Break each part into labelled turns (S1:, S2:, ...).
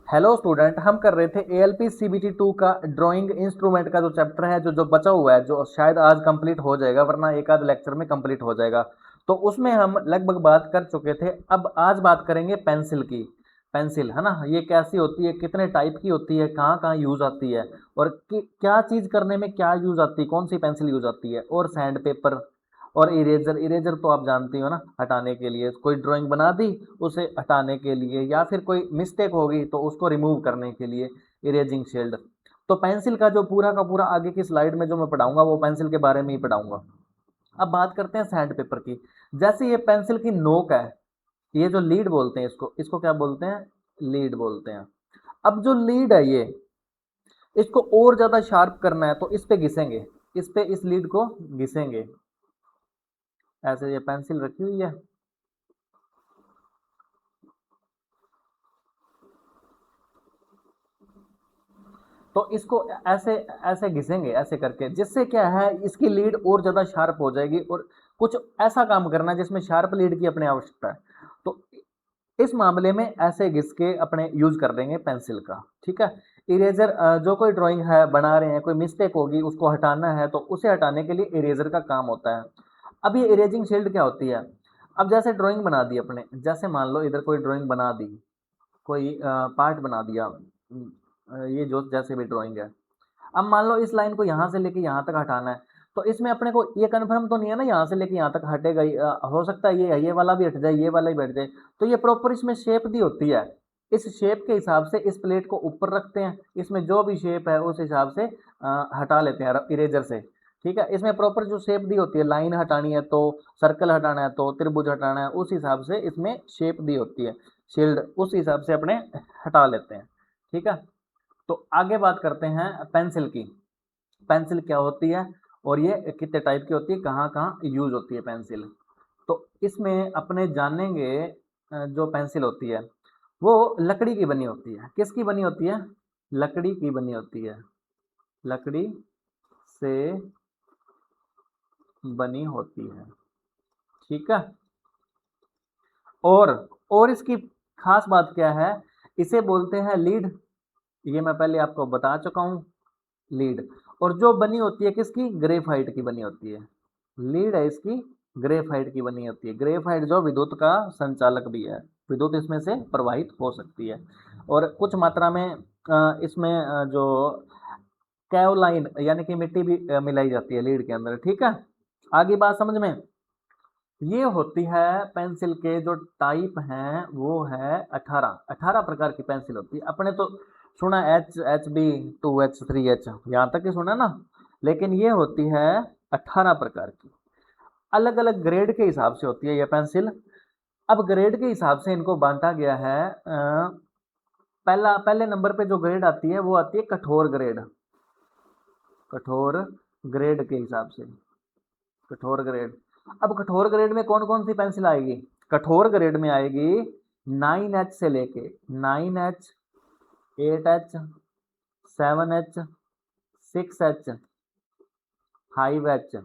S1: Hello student, हम कर रहे थे एएलपी सीबीटी 2 का ड्राइंग इंस्ट्रूमेंट का जो चैप्टर है, जो जो बचा हुआ है, जो शायद आज कंप्लीट हो जाएगा, वरना एक आध लेक्चर में कंप्लीट हो जाएगा। तो उसमें हम लगभग बात कर चुके थे। अब आज बात करेंगे पेंसिल की। पेंसिल है ना, ये कैसी होती है, कितने टाइप की होती है, कहाँ कहाँ यूज आती है, और क्या चीज करने में क्या यूज आती है, कौन सी पेंसिल यूज आती है, और सैंड पेपर और इरेजर। इरेजर तो आप जानती हो ना, हटाने के लिए, कोई ड्राइंग बना दी उसे हटाने के लिए, या फिर कोई मिस्टेक होगी तो उसको रिमूव करने के लिए इरेजिंग शील्ड। तो पेंसिल का जो पूरा का पूरा आगे की स्लाइड में जो मैं पढ़ाऊंगा वो पेंसिल के बारे में ही पढ़ाऊंगा। अब बात करते हैं सैंड पेपर की। जैसे ये पेंसिल की नोक है, ये जो लीड बोलते हैं, इसको इसको क्या बोलते हैं, लीड बोलते हैं। अब जो लीड है ये, इसको और ज्यादा शार्प करना है तो इस पे घिसेंगे, इस पे इस लीड को घिसेंगे। ऐसे ये पेंसिल रखी हुई है, तो इसको ऐसे ऐसे घिसेंगे, ऐसे करके, जिससे क्या है, इसकी लीड और ज़्यादा शार्प हो जाएगी। और कुछ ऐसा काम करना है जिसमें शार्प लीड की अपने आवश्यकता है, तो इस मामले में ऐसे घिस के अपने यूज कर देंगे पेंसिल का। ठीक है। इरेजर, जो कोई ड्राइंग है बना रहे हैं, कोई मिस्टेक होगी उसको हटाना है, तो उसे हटाने के लिए इरेजर का काम होता है। अब ये इरेजिंग शील्ड क्या होती है। अब जैसे ड्राइंग बना दी अपने, जैसे मान लो इधर कोई ड्राइंग बना दी, कोई पार्ट बना दिया, ये जो जैसे भी ड्राइंग है। अब मान लो इस लाइन को यहाँ से लेके यहाँ तक हटाना है, तो इसमें अपने को ये कन्फर्म तो नहीं है ना, यहाँ से लेके यहाँ तक हटेगा ही, हो सकता है ये वाला भी हट जाए, ये वाला भी हट जाए। तो ये प्रॉपर इसमें शेप दी होती है। इस शेप के हिसाब से इस प्लेट को ऊपर रखते हैं, इसमें जो भी शेप है उस हिसाब से हटा लेते हैं इरेजर से। ठीक है। इसमें प्रॉपर जो शेप दी होती है, लाइन हटानी है तो, सर्कल हटाना है तो, त्रिभुज हटाना है, उस हिसाब से इसमें शेप दी होती है। शील्ड उस हिसाब से अपने हटा लेते हैं। ठीक है। तो आगे बात करते हैं पेंसिल की। पेंसिल क्या होती है और ये कितने टाइप की होती है, कहाँ कहाँ यूज होती है पेंसिल। तो इसमें अपने जानेंगे, जो पेंसिल होती है वो लकड़ी की बनी होती है। किसकी बनी होती है, लकड़ी की बनी होती है, लकड़ी से बनी होती है। ठीक है। और और इसकी खास बात क्या है, इसे बोलते हैं लीड। ये मैं पहले आपको बता चुका हूँ, लीड। और जो बनी होती है किसकी, ग्रेफाइट की बनी होती है। लीड है इसकी, ग्रेफाइट की बनी होती है। ग्रेफाइट जो विद्युत का संचालक भी है, विद्युत इसमें से प्रवाहित हो सकती है। और कुछ मात्रा में इसमें जो कैओलाइन यानी कि मिट्टी भी मिलाई जाती है लीड के अंदर। ठीक है। आगे बात समझ में। ये होती है पेंसिल के जो टाइप हैं, वो है 18 प्रकार की पेंसिल होती है। अपने तो सुना HB 2H 3H, यहाँ तक ही सुना ना, लेकिन ये होती है 18 प्रकार की। अलग अलग ग्रेड के हिसाब से होती है ये पेंसिल। अब ग्रेड के हिसाब से इनको बांटा गया है। पहले नंबर पे जो ग्रेड आती है वो आती है कठोर ग्रेड। कठोर ग्रेड के हिसाब से, कठोर ग्रेड। अब कठोर ग्रेड में कौन कौन सी पेंसिल आएगी, कठोर ग्रेड में आएगी 9H से लेके 9H, 8H, 7H, 6H, 5H,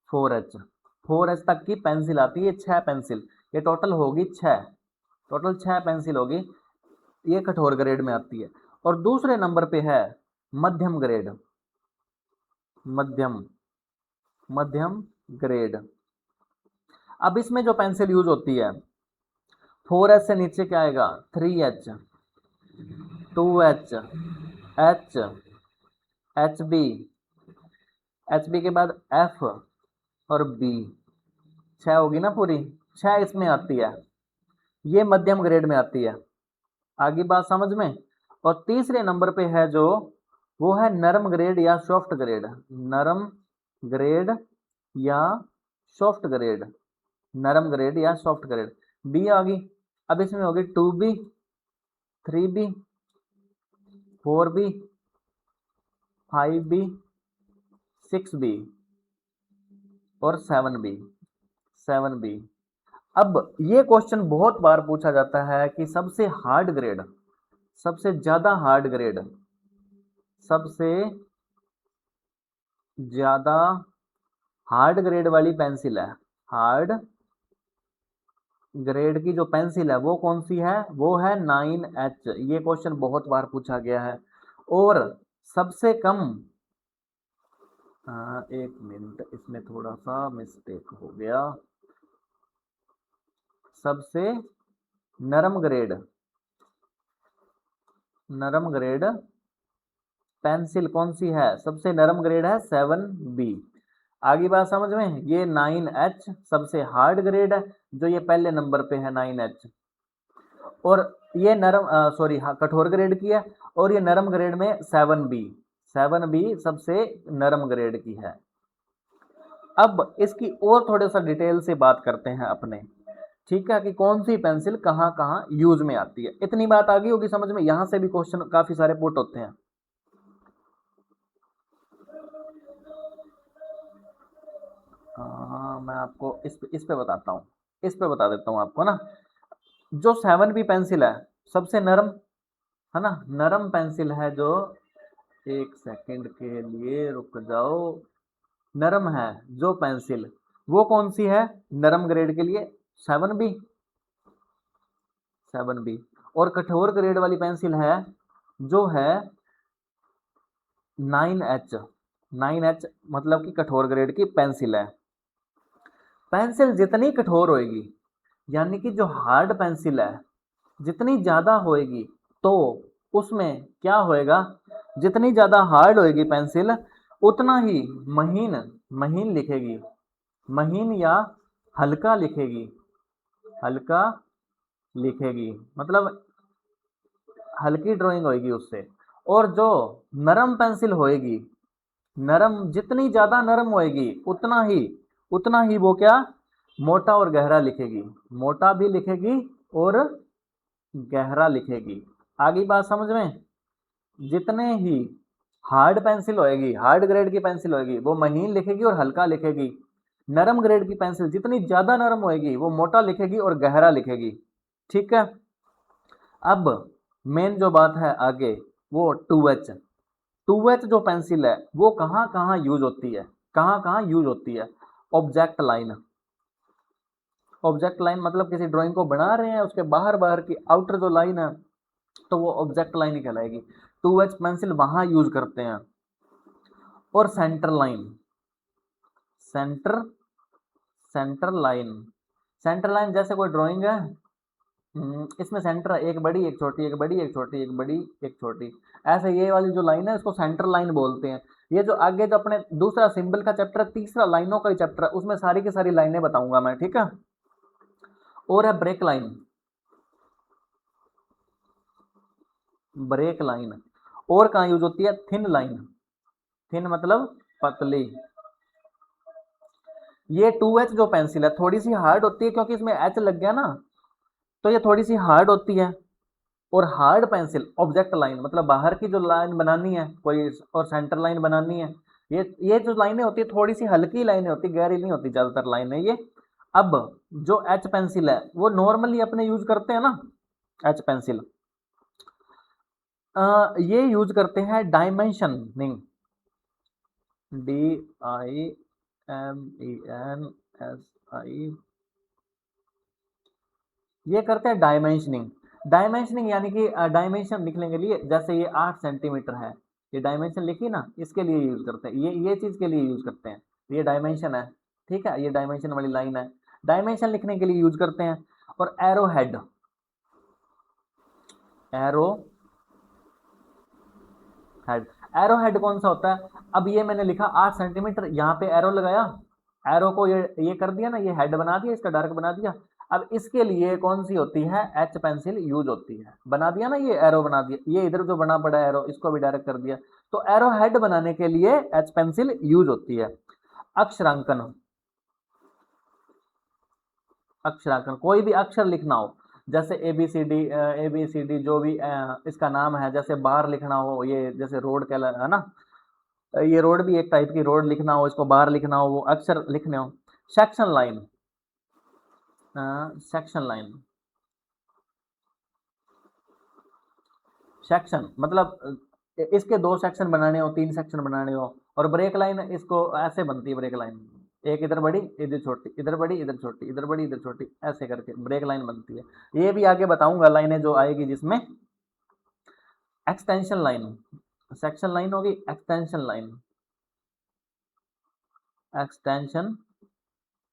S1: 4H। 4H तक की पेंसिल आती है, 6 पेंसिल। ये टोटल होगी 6, टोटल 6 पेंसिल होगी। ये कठोर ग्रेड में आती है। और दूसरे नंबर पे है मध्यम ग्रेड, मध्यम, मध्यम ग्रेड। अब इसमें जो पेंसिल यूज होती है, 4H से नीचे क्या आएगा, 3H, 2H, H, HB, HB के बाद F और B। 6 होगी ना पूरी, 6 इसमें आती है। ये मध्यम ग्रेड में आती है। आगे बात समझ में। और तीसरे नंबर पे है जो, वो है नरम ग्रेड या सॉफ्ट ग्रेड। नरम ग्रेड या सॉफ्ट ग्रेड, नरम ग्रेड या सॉफ्ट ग्रेड, बी आ गई। अब इसमें होगी 2B, 3B, 4B, 5B, 6B और 7B, 7B। अब ये क्वेश्चन बहुत बार पूछा जाता है कि सबसे हार्ड ग्रेड, सबसे ज्यादा हार्ड ग्रेड, सबसे ज्यादा हार्ड ग्रेड वाली पेंसिल है, हार्ड ग्रेड की जो पेंसिल है वो कौन सी है, वो है 9H। ये क्वेश्चन बहुत बार पूछा गया है। और सबसे कम, एक मिनट, इसमें थोड़ा सा मिस्टेक हो गया। सबसे नरम ग्रेड, नरम ग्रेड पेंसिल कौन सी है, सबसे नरम ग्रेड है 7B। आगे बात समझ में, ये 9H सबसे हार्ड ग्रेड है, जो ये पहले नंबर पे है 9H। और ये नरम सॉरी हाँ कठोर ग्रेड की है। और ये नरम ग्रेड में 7B, 7B सबसे नरम ग्रेड की है। अब इसकी और थोड़े सा डिटेल से बात करते हैं अपने, ठीक है, कि कौन सी पेंसिल कहाँ कहाँ यूज में आती है। इतनी बात आ गई होगी समझ में, यहां से भी क्वेश्चन काफी सारे पुट होते हैं। मैं आपको इस पे बताता हूँ, इस पे बता देता हूँ आपको ना। जो 7B पेंसिल है सबसे नरम, है ना, नरम पेंसिल है जो, एक सेकंड के लिए रुक जाओ, नरम है जो पेंसिल, वो कौन सी है नरम ग्रेड के लिए, 7B, 7B। और कठोर ग्रेड वाली पेंसिल है जो है 9H, 9H मतलब कि कठोर ग्रेड की पेंसिल है। पेंसिल जितनी कठोर होएगी, यानी कि जो हार्ड पेंसिल है जितनी ज्यादा होएगी, तो उसमें क्या होएगा, जितनी ज्यादा हार्ड होएगी पेंसिल उतना ही महीन, महीन लिखेगी, महीन या हल्का लिखेगी, हल्का लिखेगी, मतलब हल्की ड्राइंग होएगी उससे। और जो नरम पेंसिल होएगी, नरम जितनी ज्यादा नरम होएगी उतना ही वो क्या, मोटा और गहरा लिखेगी, मोटा भी लिखेगी और गहरा लिखेगी। आगे बात समझ में, जितने ही हार्ड पेंसिल होएगी, हार्ड ग्रेड की पेंसिल होएगी वो महीन लिखेगी और हल्का लिखेगी। नरम ग्रेड की पेंसिल जितनी ज्यादा नरम होएगी वो मोटा लिखेगी और गहरा लिखेगी। ठीक है। अब मेन जो बात है आगे, वो 2H, 2H जो पेंसिल है वो कहाँ कहाँ यूज होती है, कहाँ कहाँ यूज होती है, ऑब्जेक्ट लाइन, ऑब्जेक्ट लाइन मतलब किसी ड्राइंग को बना रहे हैं उसके बाहर बाहर की आउटर जो लाइन है, तो वो ऑब्जेक्ट लाइन ही कहलाएगी। 2H पेंसिल वहां यूज करते हैं। और centre line, centre, centre line, centre line जैसे कोई ड्राइंग है, इसमें सेंटर है, एक बड़ी एक छोटी, एक बड़ी एक छोटी, एक बड़ी एक छोटी, ऐसे ये वाली जो लाइन है इसको सेंटर लाइन बोलते हैं। ये जो आगे जो अपने दूसरा सिंबल का चैप्टर, तीसरा लाइनों का ही चैप्टर है, उसमें सारी की सारी लाइनें बताऊंगा मैं, ठीक है। और है ब्रेक लाइन, ब्रेक लाइन। और कहाँ यूज होती है, थिन लाइन, थिन मतलब पतली। ये 2H जो पेंसिल है थोड़ी सी हार्ड होती है, क्योंकि इसमें H लग गया ना, तो ये थोड़ी सी हार्ड होती है। और हार्ड पेंसिल ऑब्जेक्ट लाइन मतलब बाहर की जो लाइन बनानी है कोई, और सेंटर लाइन बनानी है, ये जो लाइनें होती है थोड़ी सी हल्की लाइनें होती है, गहरी नहीं होती ज्यादातर लाइनें ये। अब जो एच पेंसिल है वो नॉर्मली अपने यूज करते हैं ना, एच पेंसिल ये यूज करते हैं डायमेंशनिंग, DIMENSI, ये करते हैं डायमेंशनिंग। डायमेंशनिंग यानी कि डायमेंशन लिखने के लिए, जैसे ये 8 सेंटीमीटर है, ये डायमेंशन लिखी ना, इसके लिए यूज करते हैं, ये चीज के लिए यूज करते हैं, ये डायमेंशन है, ठीक है, ये डायमेंशन वाली लाइन है, डायमेंशन लिखने के लिए यूज करते हैं। और arrow head, arrow head, arrow head कौन सा होता है, अब ये मैंने लिखा 8 सेंटीमीटर, यहाँ पे एरो लगाया, एरो को ये कर दिया ना, ये हेड बना दिया, इसका डार्क बना दिया। अब इसके लिए कौन सी होती है, एच पेंसिल यूज होती है, बना दिया ना, ये एरो बना दिया, ये इधर जो बना पड़ा एरो इसको भी डायरेक्ट कर दिया, तो एरो हेड बनाने के लिए एच पेंसिल यूज होती है। अक्षरांकन, अक्षरांकन कोई भी अक्षर लिखना हो, जैसे ए बी सी डी जो भी इसका नाम है, जैसे बार लिखना हो, ये जैसे रोड कहला है ना, ये रोड भी एक टाइप की, रोड लिखना हो, इसको बार लिखना हो, वो अक्षर लिखने हो। Section line, section line, section मतलब इसके 2 सेक्शन बनाने हो, 3 सेक्शन बनाने हो। और ब्रेक लाइन इसको ऐसे बनती है, ब्रेक लाइन एक इधर बड़ी इधर छोटी, इधर बड़ी इधर छोटी, इधर बड़ी इधर छोटी, ऐसे करके ब्रेक लाइन बनती है। ये भी आगे बताऊंगा लाइनें जो आएगी जिसमें एक्सटेंशन लाइन, सेक्शन लाइन होगी, एक्सटेंशन लाइन, एक्सटेंशन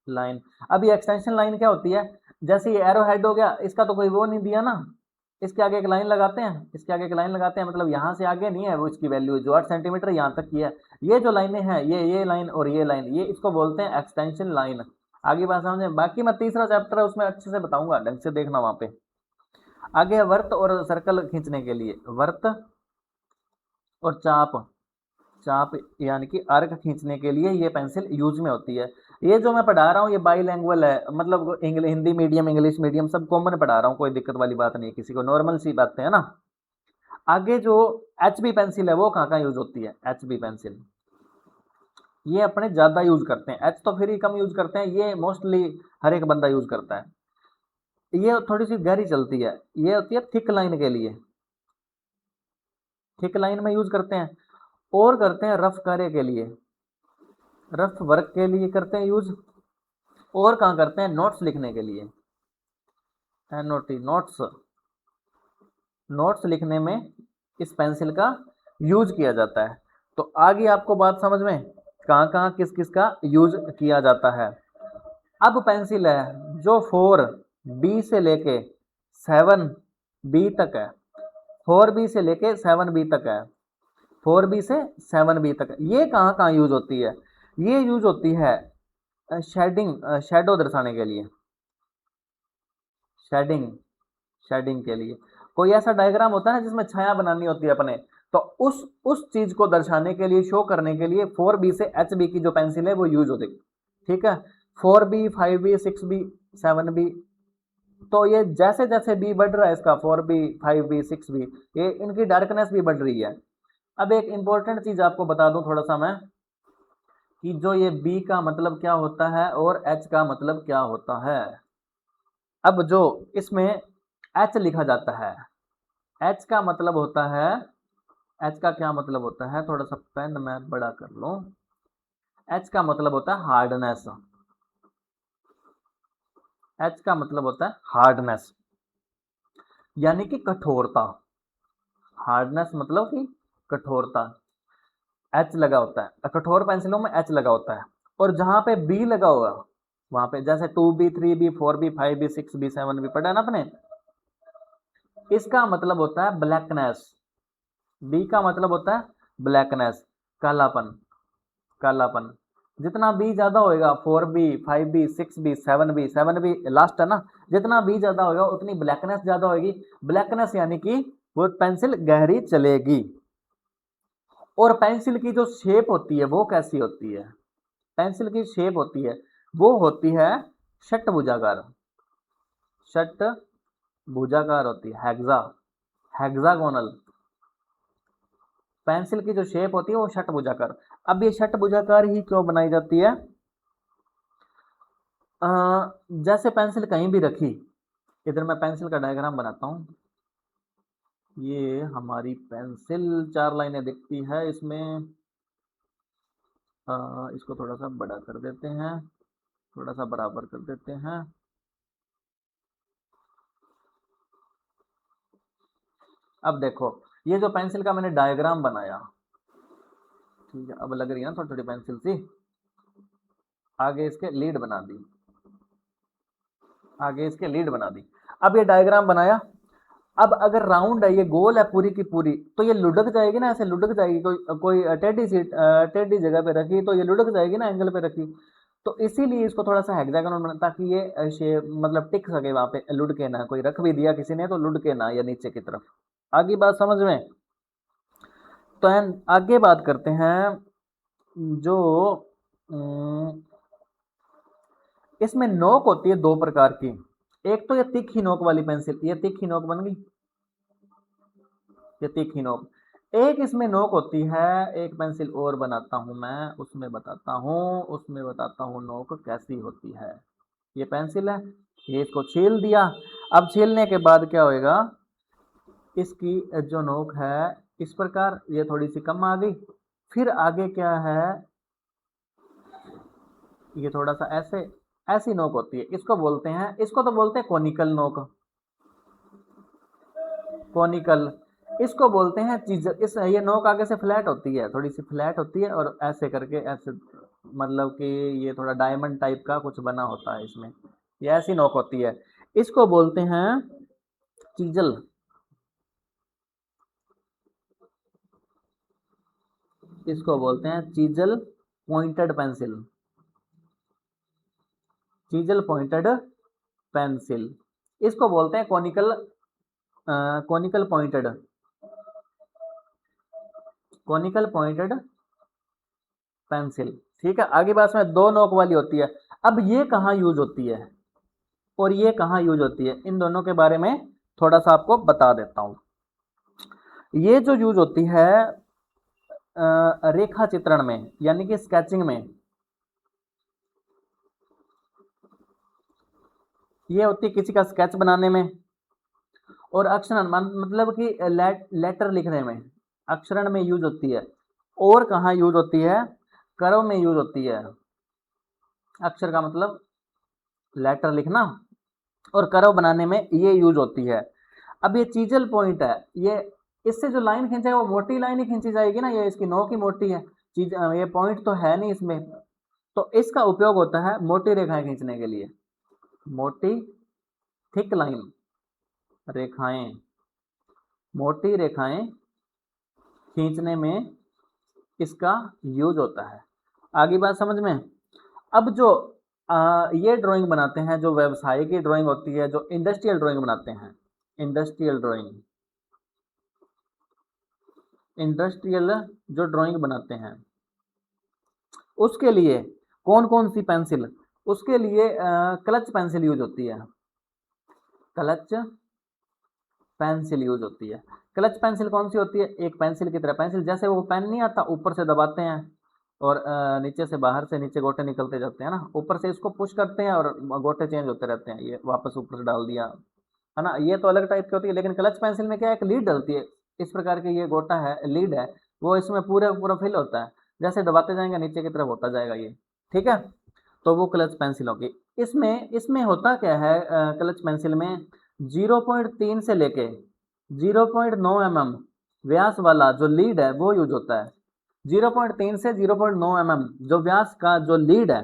S1: लाइन। अब ये एक्सटेंशन लाइन क्या होती है, जैसे ये एरो हेड हो गया, इसका तो कोई वो नहीं दिया ना, इसके आगे एक लाइन लगाते हैं, इसके आगे एक लाइन लगाते हैं, मतलब यहाँ से आगे नहीं है वो, इसकी वैल्यू जो 8 सेंटीमीटर यहाँ तक की है। ये जो लाइनें हैं, ये लाइन और ये लाइन, ये इसको बोलते हैं एक्सटेंशन लाइन। आगे बात समझे, बाकी मैं तीसरा चैप्टर है उसमें अच्छे से बताऊंगा, ढंग से देखना वहां पे। आगे वर्त और सर्कल खींचने के लिए, वर्त और चाप, चाप यानी कि आर्क खींचने के लिए ये पेंसिल यूज में होती है। ये जो मैं पढ़ा रहा हूँ ये बाईलैंग्वेज है, मतलब English, Hindi medium English medium सब कॉमन पढ़ा रहा हूँ, कोई दिक्कत वाली बात नहीं है, किसी को नॉर्मल सी बातें है ना। आगे जो एच बी पेंसिल है वो कहाँ कहाँ यूज होती है, एच बी पेंसिल ये अपने ज्यादा यूज करते हैं, एच तो फिर ही कम यूज करते हैं, ये मोस्टली हर एक बंदा यूज करता है। ये थोड़ी सी गहरी चलती है, ये होती है थिक लाइन के लिए, थिक लाइन में यूज करते हैं, और करते हैं रफ कार्य के लिए, रफ वर्क के लिए करते हैं यूज, और कहाँ करते हैं नोट्स लिखने के लिए, एनओटी नोट्स, नोट्स लिखने में इस पेंसिल का यूज किया जाता है। तो आगे आपको बात समझ में, कहाँ कहाँ किस किस का यूज किया जाता है। अब पेंसिल है जो 4B से लेके 7B तक है, 4B से लेके 7B तक है, 4B से 7B तक है, ये कहाँ कहाँ यूज होती है, ये यूज होती है शेडिंग, शेडो दर्शाने के लिए, शेडिंग, शेडिंग के लिए। कोई ऐसा डायग्राम होता है ना जिसमें छाया बनानी होती है अपने, तो उस चीज को दर्शाने के लिए, शो करने के लिए 4B से HB की जो पेंसिल है वो यूज होती है। ठीक है, 4B 5B 6B 7B, तो ये जैसे जैसे बी बढ़ रहा है इसका 4B 5B 6B, ये इनकी डार्कनेस भी बढ़ रही है। अब एक इंपॉर्टेंट चीज आपको बता दूं थोड़ा सा मैं, कि जो ये बी का मतलब क्या होता है और एच का मतलब क्या होता है। अब जो इसमें एच लिखा जाता है, एच का मतलब होता है, एच का क्या मतलब होता है, थोड़ा सा पेन मैं बड़ा कर लूं, एच का मतलब होता है हार्डनेस, एच का मतलब होता है हार्डनेस यानी कि कठोरता, हार्डनेस मतलब कि कठोरता, एच लगा होता है कठोर पेंसिलों में, एच लगा होता है। और जहां पे बी लगा होगा वहां पे, जैसे 2B 3B 4B 5B 6B 7B पढ़ा है ना आपने, इसका मतलब होता है ब्लैकनेस, बी का मतलब होता है ब्लैकनेस, कालापन, कालापन। जितना बी ज्यादा होएगा, 4B 5B 6B 7B, 7B last है ना, जितना बी ज्यादा होगा उतनी ब्लैकनेस ज्यादा होगी, ब्लैकनेस यानी कि वो पेंसिल गहरी चलेगी। और पेंसिल की जो शेप होती है वो कैसी होती है, पेंसिल की शेप होती है वो होती है षटभुजाकार, षटभुजाकार होती है, हेक्सागोनल, पेंसिल की जो शेप होती है वो षटभुजाकार। अब ये षटभुजाकार ही क्यों बनाई जाती है, अ, जैसे पेंसिल कहीं भी रखी, इधर मैं पेंसिल का डायग्राम बनाता हूँ, ये हमारी पेंसिल 4 लाइनें दिखती है इसमें, इसको थोड़ा सा बड़ा कर देते हैं, थोड़ा सा बराबर कर देते हैं। अब देखो ये जो पेंसिल का मैंने डायग्राम बनाया, ठीक है, अब लग रही है ना थोड़ी थोड़ी पेंसिल सी, आगे इसके लीड बना दी, आगे इसके लीड बना दी। अब ये डायग्राम बनाया, अब अगर राउंड है, ये गोल है पूरी की पूरी, तो ये लुढ़क जाएगी ना, ऐसे लुढ़क जाएगी, कोई कोई टेढ़ी सी टेढ़ी जगह पे रखी तो ये लुढ़क जाएगी ना, एंगल पे रखी, तो इसीलिए इसको थोड़ा सा हेक्सागोनल बना, ताकि ये शेप मतलब टिक सके वहां पे, लुढ़के ना, कोई रख भी दिया किसी ने तो लुढ़के ना, या नीचे की तरफ। आगे बात समझ में, तो आगे बात करते हैं जो इसमें नोक होती है 2 प्रकार की, एक तो ये तीखी नोक वाली पेंसिल, ये तीखी नोक बन गई, ये तीखी नोक। एक इसमें नोक होती है, एक पेंसिल और बनाता हूं मैं, उसमें बताता हूं, उसमें बताता हूं नोक कैसी होती है। ये पेंसिल है, ये इसको छील दिया, अब छीलने के बाद क्या होएगा, इसकी जो नोक है इस प्रकार, ये थोड़ी सी कम आ गई, फिर आगे क्या है, ये थोड़ा सा ऐसे ऐसी नोक होती है, इसको बोलते हैं, इसको तो बोलते हैं कोनिकल नोक, कोनिकल। इसको बोलते हैं चीज, इस ये नोक आगे से फ्लैट होती है, थोड़ी सी फ्लैट होती है और ऐसे करके ऐसे, मतलब कि ये थोड़ा डायमंड टाइप का कुछ बना होता है इसमें, ये ऐसी नोक होती है। इसको बोलते हैं चीजल, इसको बोलते हैं chisel pointed pencil, chisel pointed pencil. इसको बोलते हैं conical, conical pointed, conical pointed pencil. ठीक है, आगे बात में दो नोक वाली होती है। अब ये कहाँ यूज होती है और ये कहाँ यूज होती है, इन दोनों के बारे में थोड़ा सा आपको बता देता हूँ। ये जो यूज होती है रेखा चित्रण में, यानी कि स्केचिंग में, ये होती है किसी का स्केच बनाने में, और अक्षरण मतलब कि लेटर लिखने में, अक्षरण में यूज होती है। और कहाँ यूज होती है, कर्व में यूज होती है। अक्षर का मतलब लेटर लिखना, और कर्व बनाने में ये यूज होती है। अब ये चीजल पॉइंट है, ये इससे जो लाइन खींचेगा वो मोटी लाइन ही खींची जाएगी ना, ये इसकी नोक ही मोटी है, चीज ये पॉइंट तो है नहीं इसमें। तो इसका उपयोग होता है मोटी रेखाएं खींचने के लिए, मोटी थिक लाइन रेखाएं, मोटी रेखाएं खींचने में इसका यूज होता है। आगे बात समझ में। अब जो ये ड्राइंग बनाते हैं, जो व्यवसाय की ड्राइंग होती है, जो इंडस्ट्रियल ड्राइंग बनाते हैं, इंडस्ट्रियल ड्राइंग, इंडस्ट्रियल जो ड्राइंग बनाते हैं, उसके लिए कौन कौन सी पेंसिल, उसके लिए क्लच पेंसिल यूज होती है, क्लच पेंसिल यूज होती है। क्लच पेंसिल कौन सी होती है, एक पेंसिल की तरह पेंसिल, जैसे वो पेन नहीं आता ऊपर से दबाते हैं और नीचे से, बाहर से नीचे गोटे निकलते जाते हैं ना, ऊपर से इसको पुश करते हैं और गोटे चेंज होते रहते हैं, ये वापस ऊपर से डाल दिया, है ना, ये तो अलग टाइप की होती है। लेकिन क्लच पेंसिल में क्या है, एक लीड डलती है, इस प्रकार की ये गोटा है, लीड है, वो इसमें पूरा पूरा फिल होता है, जैसे दबाते जाएंगे नीचे की तरफ होता जाएगा ये। ठीक है, तो वो क्लच पेंसिल होगी। इसमें इसमें होता क्या है, क्लच पेंसिल में 0.3 से लेके 0.9 mm व्यास वाला जो लीड है वो यूज होता है। 0.3 से 0.9 mm जो व्यास का जो लीड है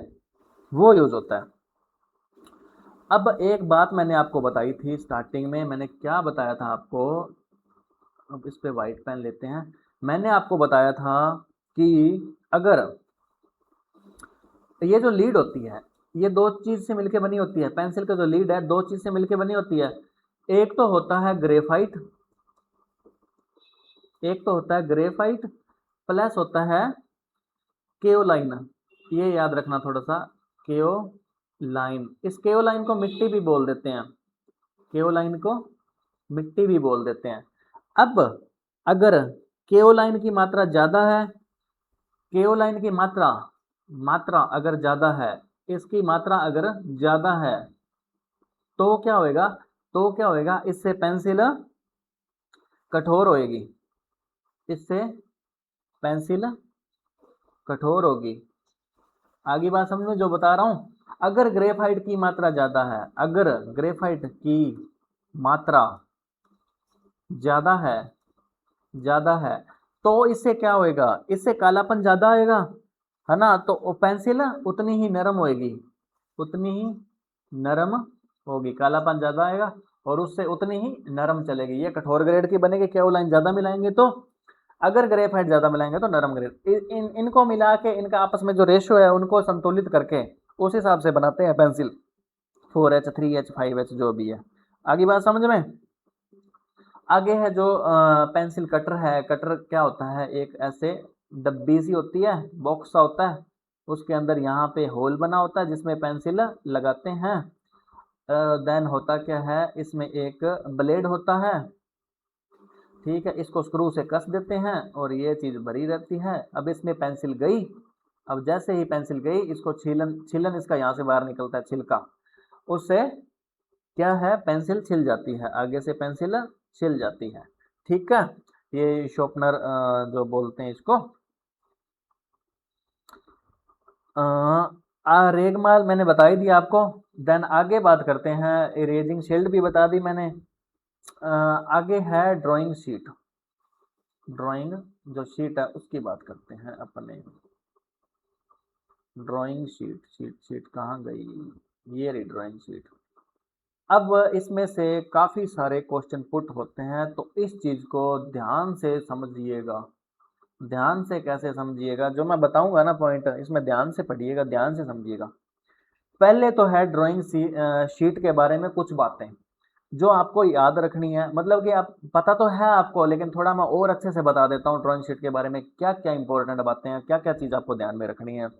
S1: वो यूज होता है। अब एक बात मैंने आपको बताई थी स्टार्टिंग में, मैंने क्या बताया था आपको, अब इस पे व्हाइट पेन लेते हैं। मैंने आपको बताया था कि अगर ये जो लीड होती है, ये दो चीज से मिलकर बनी होती है, पेंसिल का जो लीड है दो चीज से मिलकर बनी होती है। एक तो होता है ग्रेफाइट, एक तो होता है ग्रेफाइट, प्लस होता है केओलाइन, ये याद रखना थोड़ा सा, केओलाइन। इस केओलाइन को मिट्टी भी बोल देते हैं, केओलाइन को मिट्टी भी बोल देते हैं। अब अगर केओलाइन की मात्रा ज्यादा है, केओलाइन की मात्रा मात्रा अगर ज्यादा है, इसकी मात्रा अगर ज्यादा है, तो क्या होएगा, तो क्या होएगा, इससे पेंसिल कठोर होएगी, इससे पेंसिल कठोर होगी। आगे बात समझ में जो बता रहा हूं, अगर ग्रेफाइट की मात्रा ज्यादा है, अगर ग्रेफाइट की मात्रा ज्यादा है, ज्यादा है, तो इससे क्या होएगा, इससे कालापन ज्यादा आएगा, है ना, तो वो पेंसिल उतनी ही नरम होएगी, उतनी ही नरम होगी, कालापन ज्यादा आएगा और उससे उतनी ही नरम चलेगी, ये कठोर ग्रेड की बनेगी। क्या लाइन ज्यादा मिलाएंगे तो, अगर ग्रेफाइट ज्यादा मिलाएंगे तो नरम ग्रेड, इनको मिला के इनका आपस में जो रेशियो है उनको संतुलित करके उस हिसाब से बनाते हैं पेंसिल, 4H 3H 5H जो भी है। आगे बात समझ में। आगे है जो पेंसिल कटर है, कटर क्या होता है, एक ऐसे डब्बी सी होती है, बॉक्स सा होता है, उसके अंदर यहाँ पे होल बना होता है जिसमें पेंसिल लगाते हैं। देन होता क्या है, इसमें एक ब्लेड होता है, ठीक है, इसको स्क्रू से कस देते हैं और ये चीज़ भरी रहती है। अब इसमें पेंसिल गई, अब जैसे ही पेंसिल गई, इसको छीलन छीलन इसका यहाँ से बाहर निकलता है छिलका, उससे क्या है, पेंसिल छिल जाती है, आगे से पेंसिल छिल जाती है। ठीक है, ये शॉर्पनर जो बोलते हैं इसको। रेगमाल मैंने बता ही दिया आपको। देन आगे बात करते हैं, इरेजिंग शील्ड भी बता दी मैंने। आगे है ड्राइंग शीट। ड्राइंग जो शीट है उसकी बात करते हैं अपने। ड्राइंग शीट शीट शीट कहाँ गई? ये रही ड्राइंग शीट। अब इसमें से काफ़ी सारे क्वेश्चन पुट होते हैं, तो इस चीज़ को ध्यान से समझिएगा। ध्यान से कैसे समझिएगा? जो मैं बताऊंगा ना पॉइंट, इसमें ध्यान से पढ़िएगा, ध्यान से समझिएगा। पहले तो है ड्राइंग शीट के बारे में कुछ बातें जो आपको याद रखनी है। मतलब कि आप पता तो है आपको, लेकिन थोड़ा मैं और अच्छे से बता देता हूँ ड्राइंग शीट के बारे में क्या क्या इंपॉर्टेंट बातें हैं, क्या क्या चीज़ आपको ध्यान में रखनी है।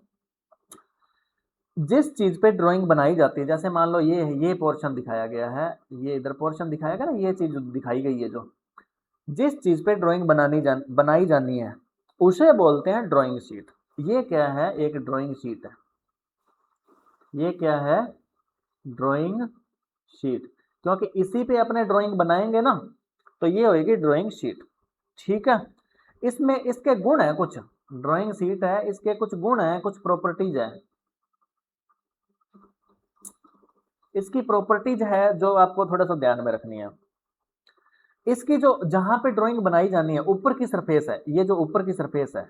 S1: जिस चीज़ पे ड्राइंग बनाई जाती है, जैसे मान लो ये पोर्शन दिखाया गया है, ये इधर पोर्शन दिखाया गया ना, ये चीज़ दिखाई गई है, जो जिस चीज़ पे ड्राइंग बनाई जानी है उसे बोलते हैं ड्राइंग शीट। ये क्या है? एक ड्राइंग शीट है। ये क्या है? Drawing sheet. क्योंकि इसी पे अपने ड्राइंग बनाएंगे ना, तो ये होगी ड्राइंग शीट। ठीक है। इसमें इसके गुण है कुछ। ड्राइंग शीट है, इसके कुछ गुण है, कुछ प्रॉपर्टीज है। इसकी प्रॉपर्टीज है जो आपको थोड़ा सा ध्यान में रखनी है। इसकी जो जहां पे ड्राइंग बनाई जानी है, ऊपर की सरफेस है, ये जो ऊपर की सरफेस है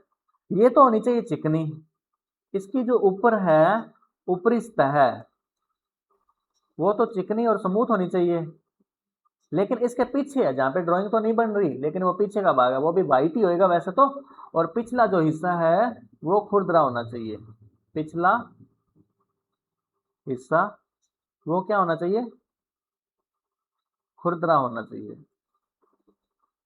S1: ये तो होनी चाहिए चिकनी। इसकी जो ऊपर है, ऊपरी सतह है, वो तो चिकनी और स्मूथ होनी चाहिए। लेकिन इसके पीछे है, जहाँ पे ड्राइंग तो नहीं बन रही, लेकिन वो पीछे का भाग है, वो भी वाइट ही होएगा वैसे तो। और पिछला जो हिस्सा है वो खुरदरा होना चाहिए। पिछला हिस्सा वो क्या होना चाहिए? खुरदरा होना चाहिए।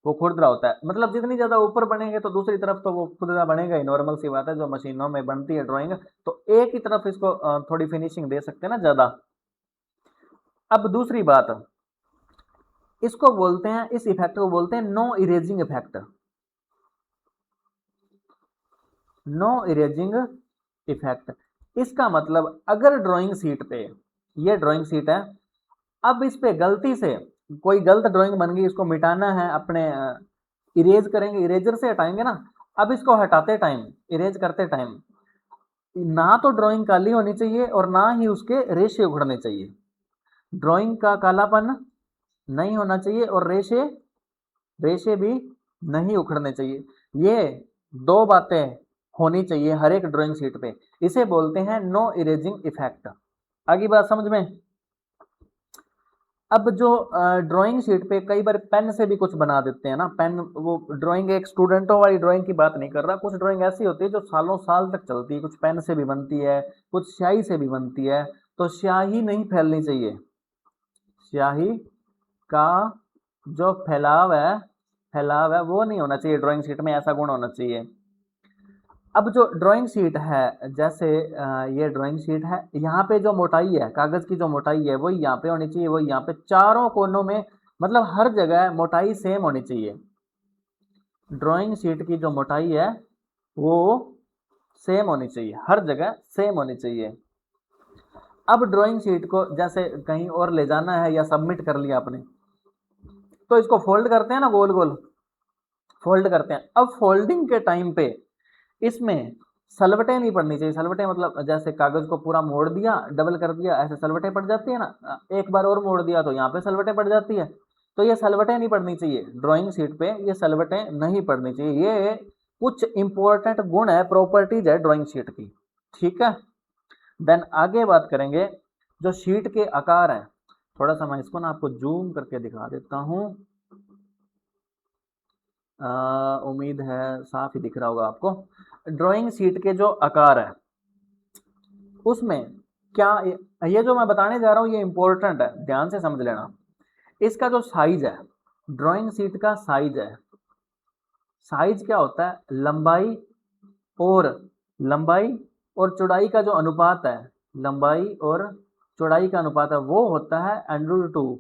S1: वो खुरदरा होता है, मतलब जितनी ज्यादा ऊपर बनेंगे तो दूसरी तरफ तो वो खुरदरा बनेगा ही, नॉर्मल सी बात है, जो मशीनों में बनती है ड्राइंग, तो एक ही तरफ इसको थोड़ी फिनिशिंग दे सकते हैं ना ज्यादा। अब दूसरी बात, इसको बोलते हैं, इस इफेक्ट को बोलते हैं no erasing effect. No erasing effect. इसका मतलब अगर ड्राइंग शीट पे, ये ड्राइंग शीट है, अब इस पे गलती से कोई गलत ड्राइंग बन गई, इसको मिटाना है अपने, इरेज करेंगे, इरेजर से हटाएंगे ना। अब इसको हटाते टाइम, इरेज करते टाइम, ना तो ड्राइंग काली होनी चाहिए और ना ही उसके रेशे उखड़ने चाहिए। ड्राइंग का कालापन नहीं होना चाहिए और रेशे रेशे भी नहीं उखड़ने चाहिए। ये दो बातें होनी चाहिए हर एक ड्राइंग शीट पे। इसे बोलते हैं नो इरेजिंग इफेक्ट। आगे बात समझ में? अब जो ड्राइंग शीट पे कई बार पेन से भी कुछ बना देते हैं ना, पेन, वो ड्राइंग एक स्टूडेंटों वाली ड्राइंग की बात नहीं कर रहा, कुछ ड्राइंग ऐसी होती है जो सालों साल तक चलती है, कुछ पेन से भी बनती है, कुछ स्याही से भी बनती है। तो स्याही नहीं फैलनी चाहिए। स्याही का जो फैलाव है वो नहीं होना चाहिए ड्राइंग शीट में, ऐसा गुण होना चाहिए। अब जो ड्राइंग शीट है, जैसे ये ड्राइंग शीट है, यहाँ पे जो मोटाई है, कागज की जो मोटाई है वो यहाँ पे होनी चाहिए, वो यहाँ पे चारों कोनों में, मतलब हर जगह मोटाई सेम होनी चाहिए। ड्राइंग शीट की जो मोटाई है वो सेम होनी चाहिए, हर जगह सेम होनी चाहिए। अब ड्राइंग शीट को जैसे कहीं और ले जाना है या सबमिट कर लिया आपने, तो इसको फोल्ड करते हैं ना, गोल गोल फोल्ड करते हैं। अब फोल्डिंग के टाइम पे इसमें सलवटें नहीं पड़नी चाहिए। सलवटें मतलब जैसे कागज को पूरा मोड़ दिया, डबल कर दिया, ऐसे सलवटें पड़ जाती है ना, एक बार और मोड़ दिया तो यहाँ पे सलवटें पड़ जाती है। तो ये सलवटें नहीं पड़नी चाहिए ड्राइंग शीट पे, ये सलवटें नहीं पड़नी चाहिए। ये कुछ इंपॉर्टेंट गुण है, प्रॉपर्टीज है ड्राइंग शीट की। ठीक है। देन आगे बात करेंगे जो शीट के आकार हैं। थोड़ा सा मैं इसको ना आपको जूम करके दिखा देता हूँ। उम्मीद है साफ ही दिख रहा होगा आपको। ड्राइंग शीट के जो आकार है उसमें क्या, ये जो मैं बताने जा रहा हूँ ये इंपॉर्टेंट है, ध्यान से समझ लेना। इसका जो साइज है, ड्राइंग शीट का साइज है, साइज क्या होता है? और लंबाई और चौड़ाई का जो अनुपात है, लंबाई और चौड़ाई का अनुपात है, वो होता है √2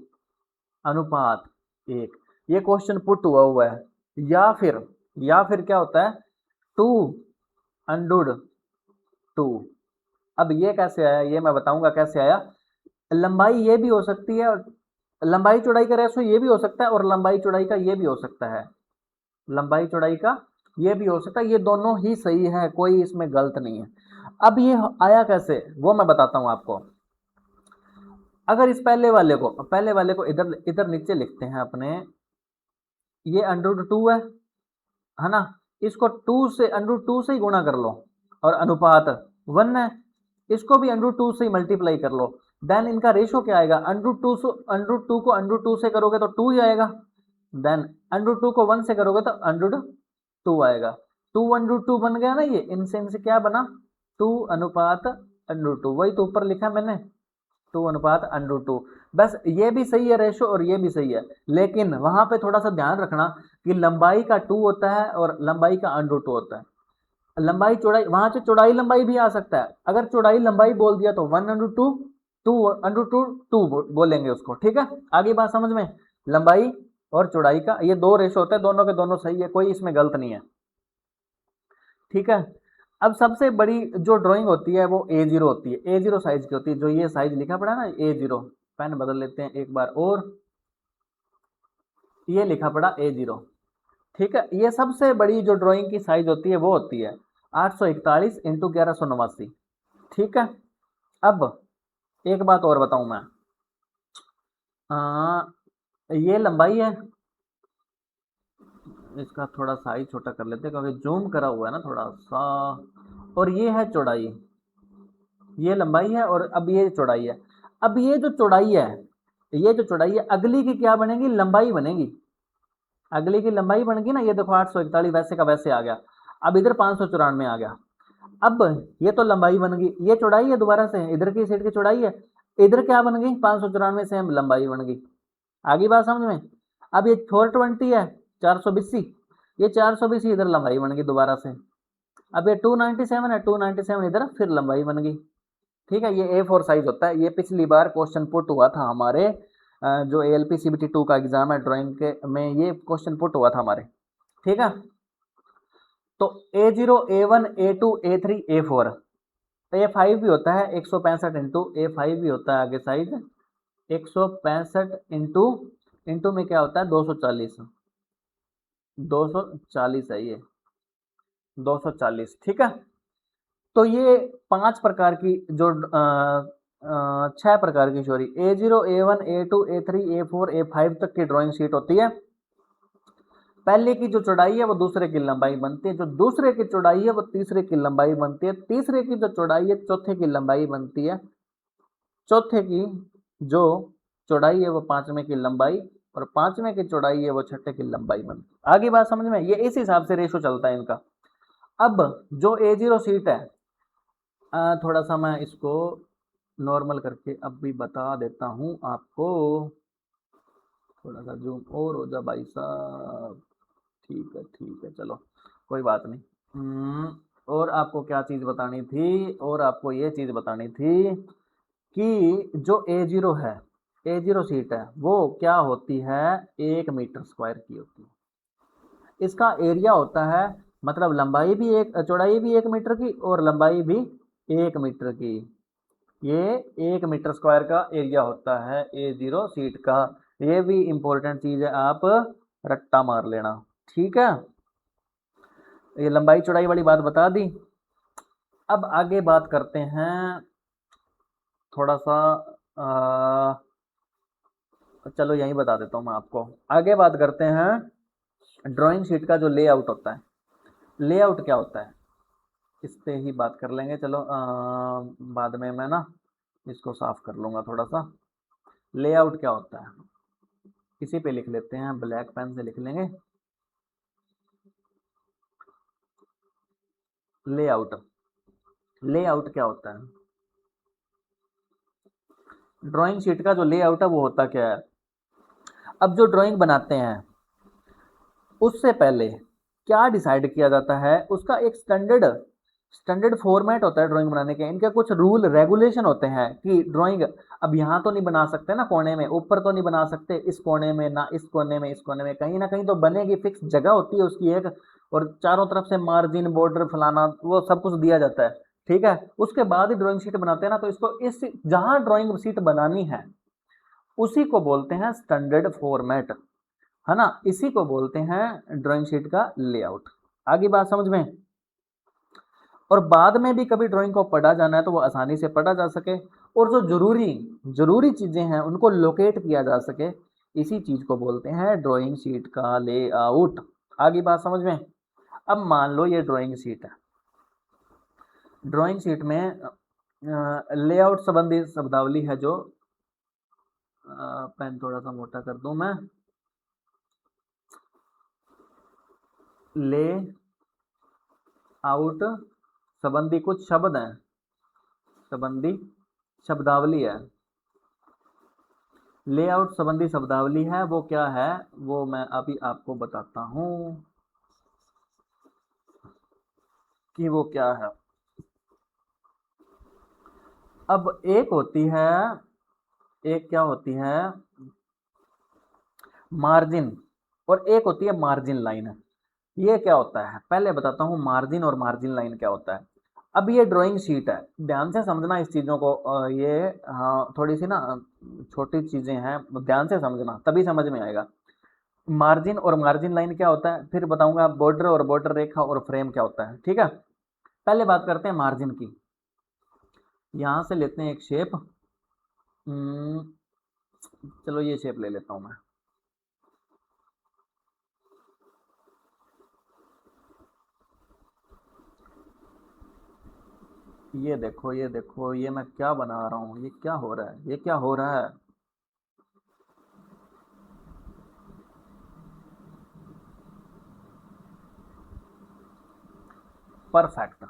S1: अनुपात 1। ये क्वेश्चन पुट हुआ है। या फिर क्या होता है? 2√2। अब ये कैसे आया, ये मैं बताऊंगा कैसे आया। लंबाई ये भी हो सकती है, और लंबाई चौड़ाई का रेशो ये भी हो सकता है, और लंबाई चौड़ाई का ये भी हो सकता है। लंबाई चौड़ाई का ये भी हो सकता है, ये दोनों ही सही है, कोई इसमें गलत नहीं है। अब ये आया कैसे वो मैं बताता हूं आपको। अगर इस पहले वाले को इधर इधर नीचे लिखते हैं अपने, ये √2 है ना, इसको 2 से √2 से ही गुणा कर लो और अनुपात 1 है, इसको भी √2 से ही मल्टीप्लाई कर लो, देन इनका रेशो क्या आएगा, √2 को √2 से करोगे तो 2 ही आएगा, देन √2 को 1 से करोगे तो √2 आएगा। 2 बन गया ना, ये इनसे क्या बना, 2 अनुपात √2, वही तो ऊपर लिखा मैंने, 2 अनुपात √2। बस ये भी सही है रेशो और ये भी सही है, लेकिन वहां पे थोड़ा सा ध्यान रखना कि लंबाई का 2 होता है और लंबाई का √2 होता है। लंबाई चौड़ाई, वहां से चौड़ाई लंबाई भी आ सकता है, अगर चौड़ाई लंबाई बोल दिया तो 1/2, 2 बोलेंगे उसको, ठीक है। आगे बात समझ में, लंबाई और चौड़ाई का ये 2 रेशो होते हैं, दोनों के दोनों सही है, कोई इसमें गलत नहीं है, ठीक है। अब सबसे बड़ी जो ड्राइंग होती है वो A0 होती है, A0 साइज की होती है, जो ये साइज लिखा पड़ा है ना A0, पेन बदल लेते हैं एक बार और, ये लिखा पड़ा A0, ठीक है। ये सबसे बड़ी जो ड्राइंग की साइज होती है वो होती है 841 इंटू 1189, ठीक है। अब एक बात और बताऊं मैं, ये लंबाई है, इसका थोड़ा साइज छोटा कर लेते हैं क्योंकि जूम करा हुआ है ना थोड़ा सा, और ये है चौड़ाई, ये लंबाई है और अब ये चौड़ाई है। अब ये जो चौड़ाई है, ये जो चौड़ाई है अगली की क्या बनेगी, लंबाई बनेगी, अगली की लंबाई बन गई ना, ये देखो 841 वैसे का वैसे आ गया, अब इधर 594 आ गया, अब ये तो लंबाई बन गई, ये चौड़ाई है दोबारा से, इधर की साइड की चौड़ाई है, इधर क्या बन गई 594 से हम लंबाई बन गई, आगे बात समझ में। अब ये 420 है 420, ये 420 इधर लंबाई बन गई दोबारा से, अब ये 297 है 297 इधर फिर लंबाई बन गई, ठीक है। ये A4 साइज होता है, ये पिछली बार क्वेश्चन पुट हुआ था हमारे जो ALP CBT 2 का एग्जाम है ड्राइंग के में, ये क्वेश्चन पुट हुआ था हमारे, ठीक है। तो A0 A1 A2 A3 A4, A5 भी होता है 165 इंटू, A5 भी होता है आगे साइज 165 इंटू, इंटू में क्या होता है 240, 240 है ये 240, ठीक है। तो ये 5 प्रकार की जो 6 प्रकार की sorry A0 A1 A2 A3 A4 A5 तक की ड्राइंग शीट होती है। पहले की जो चौड़ाई है वो दूसरे की लंबाई बनती है, जो दूसरे की चौड़ाई है वो तीसरे की लंबाई बनती है, तीसरे की जो चौड़ाई है चौथे की लंबाई बनती है, चौथे की जो चौड़ाई है वो पांचवें की लंबाई, और पांचवें की चौड़ाई है वो छठे की लंबाई बनती है। आगे बात समझ में, ये इस हिसाब से रेशो चलता है इनका। अब जो A0 सीट है, थोड़ा सा मैं इसको नॉर्मल करके अब भी बता देता हूं आपको, थोड़ा सा जूम और हो जा भाई साहब, ठीक है चलो कोई बात नहीं। और आपको क्या चीज़ बतानी थी, और आपको ये चीज़ बतानी थी कि जो A0 है, A0 सीट है वो क्या होती है 1 मीटर स्क्वायर की होती है, इसका एरिया होता है, मतलब लंबाई भी एक, चौड़ाई भी 1 मीटर की और लंबाई भी 1 मीटर की, ये 1 मीटर स्क्वायर का एरिया होता है A0 सीट का। ये भी इंपॉर्टेंट चीज है, आप रट्टा मार लेना, ठीक है। ये लंबाई चौड़ाई वाली बात बता दी। अब आगे बात करते हैं थोड़ा सा, चलो यही बता देता हूँ मैं आपको, आगे बात करते हैं ड्राइंग शीट का जो लेआउट होता है, लेआउट क्या होता है इस पे ही बात कर लेंगे, चलो बाद में मैं ना इसको साफ कर लूँगा थोड़ा सा। लेआउट क्या होता है इसी पे लिख लेते हैं, ब्लैक पेन से लिख लेंगे, लेआउट, लेआउट क्या होता है, ड्राइंग शीट का जो लेआउट है वो होता क्या है। अब जो ड्राइंग बनाते हैं उससे पहले क्या डिसाइड किया जाता है, उसका एक स्टैंडर्ड फॉर्मेट होता है ड्राइंग बनाने के, इनके कुछ रूल रेगुलेशन होते हैं कि ड्राइंग अब यहाँ तो नहीं बना सकते ना, कोने में ऊपर तो नहीं बना सकते, इस कोने में ना, इस कोने में, इस कोने में, कहीं ना कहीं तो बनेगी, फिक्स जगह होती है उसकी एक, और चारों तरफ से मार्जिन बॉर्डर फलाना वो सब कुछ दिया जाता है, ठीक है। उसके बाद ही ड्राइंग शीट बनाते हैं ना, तो इसको इस जहां ड्राइंग शीट बनानी है उसी को बोलते हैं स्टैंडर्ड फॉर्मेट, है ना, इसी को बोलते हैं ड्राइंग शीट का लेआउट। आगे बात समझ में। और बाद में भी कभी ड्राइंग को पढ़ा जाना है तो वो आसानी से पढ़ा जा सके, और जो जरूरी चीजें हैं उनको लोकेट किया जा सके, इसी चीज को बोलते हैं ड्राइंग शीट का लेआउट। आगे बात समझ में। अब मान लो ये ड्राइंग शीट है, ड्राइंग शीट में लेआउट संबंधी शब्दावली है जो पेन थोड़ा सा मोटा कर दूं मैं, ले आउट संबंधी कुछ शब्द हैं, संबंधी शब्दावली है, लेआउट संबंधी शब्दावली है, वो क्या है वो मैं अभी आपको बताता हूं कि वो क्या है। अब एक होती है, एक क्या होती है मार्जिन, और एक होती है मार्जिन लाइन। ये क्या होता है पहले बताता हूँ, मार्जिन और मार्जिन लाइन क्या होता है। अब ये ड्राइंग शीट है, ध्यान से समझना इस चीज़ों को, ये हाँ थोड़ी सी ना छोटी चीज़ें हैं, ध्यान से समझना तभी समझ में आएगा। मार्जिन और मार्जिन लाइन क्या होता है फिर बताऊंगा, बॉर्डर और बॉर्डर रेखा और फ्रेम क्या होता है, ठीक है। पहले बात करते हैं मार्जिन की। यहां से लेते हैं एक शेप, चलो ये शेप ले लेता हूं मैं। ये देखो ये देखो, ये मैं क्या बना रहा हूँ, ये क्या हो रहा है, ये क्या हो रहा है। परफेक्ट।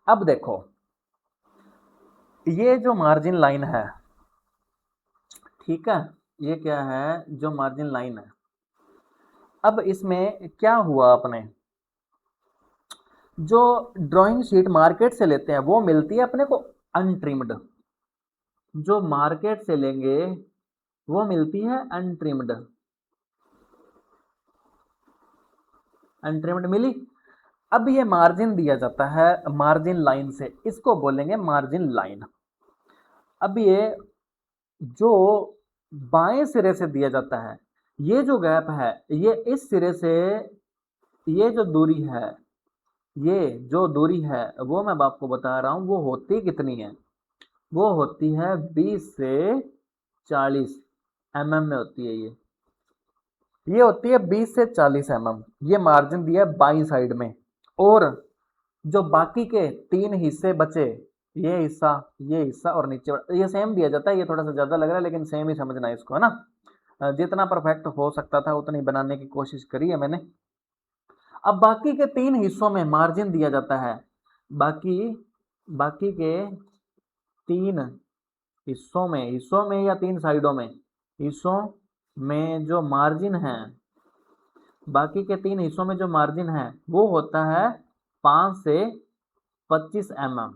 S1: अब देखो ये जो मार्जिन लाइन है, ठीक है, ये क्या है जो मार्जिन लाइन है। अब इसमें क्या हुआ, अपने जो ड्राइंग शीट मार्केट से लेते हैं वो मिलती है अपने को अनट्रिम्ड, जो मार्केट से लेंगे वो मिलती है अनट्रिम्ड, अनट्रिम्ड मिली। अब ये मार्जिन दिया जाता है मार्जिन लाइन से, इसको बोलेंगे मार्जिन लाइन। अब ये जो बाएं सिरे से दिया जाता है, ये जो गैप है, ये इस सिरे से, ये जो दूरी है, ये जो दूरी है वो मैं आपको बता रहा हूं वो होती कितनी है, वो होती है 20 से 40 mm में होती है। ये होती है 20 से 40 mm, ये मार्जिन दिया है बाई साइड में। और जो बाकी के 3 हिस्से बचे, ये हिस्सा, ये हिस्सा और नीचे ये सेम दिया जाता है, ये थोड़ा सा ज्यादा लग रहा है लेकिन सेम ही समझना है इसको, है ना। जितना परफेक्ट हो सकता था उतनी बनाने की कोशिश करी है मैंने। अब बाकी के 3 हिस्सों में मार्जिन दिया जाता है, बाकी बाकी के 3 हिस्सों में या 3 साइडों में, हिस्सों में जो मार्जिन है, बाकी के 3 हिस्सों में जो मार्जिन है वो होता है 5 से 25 mm,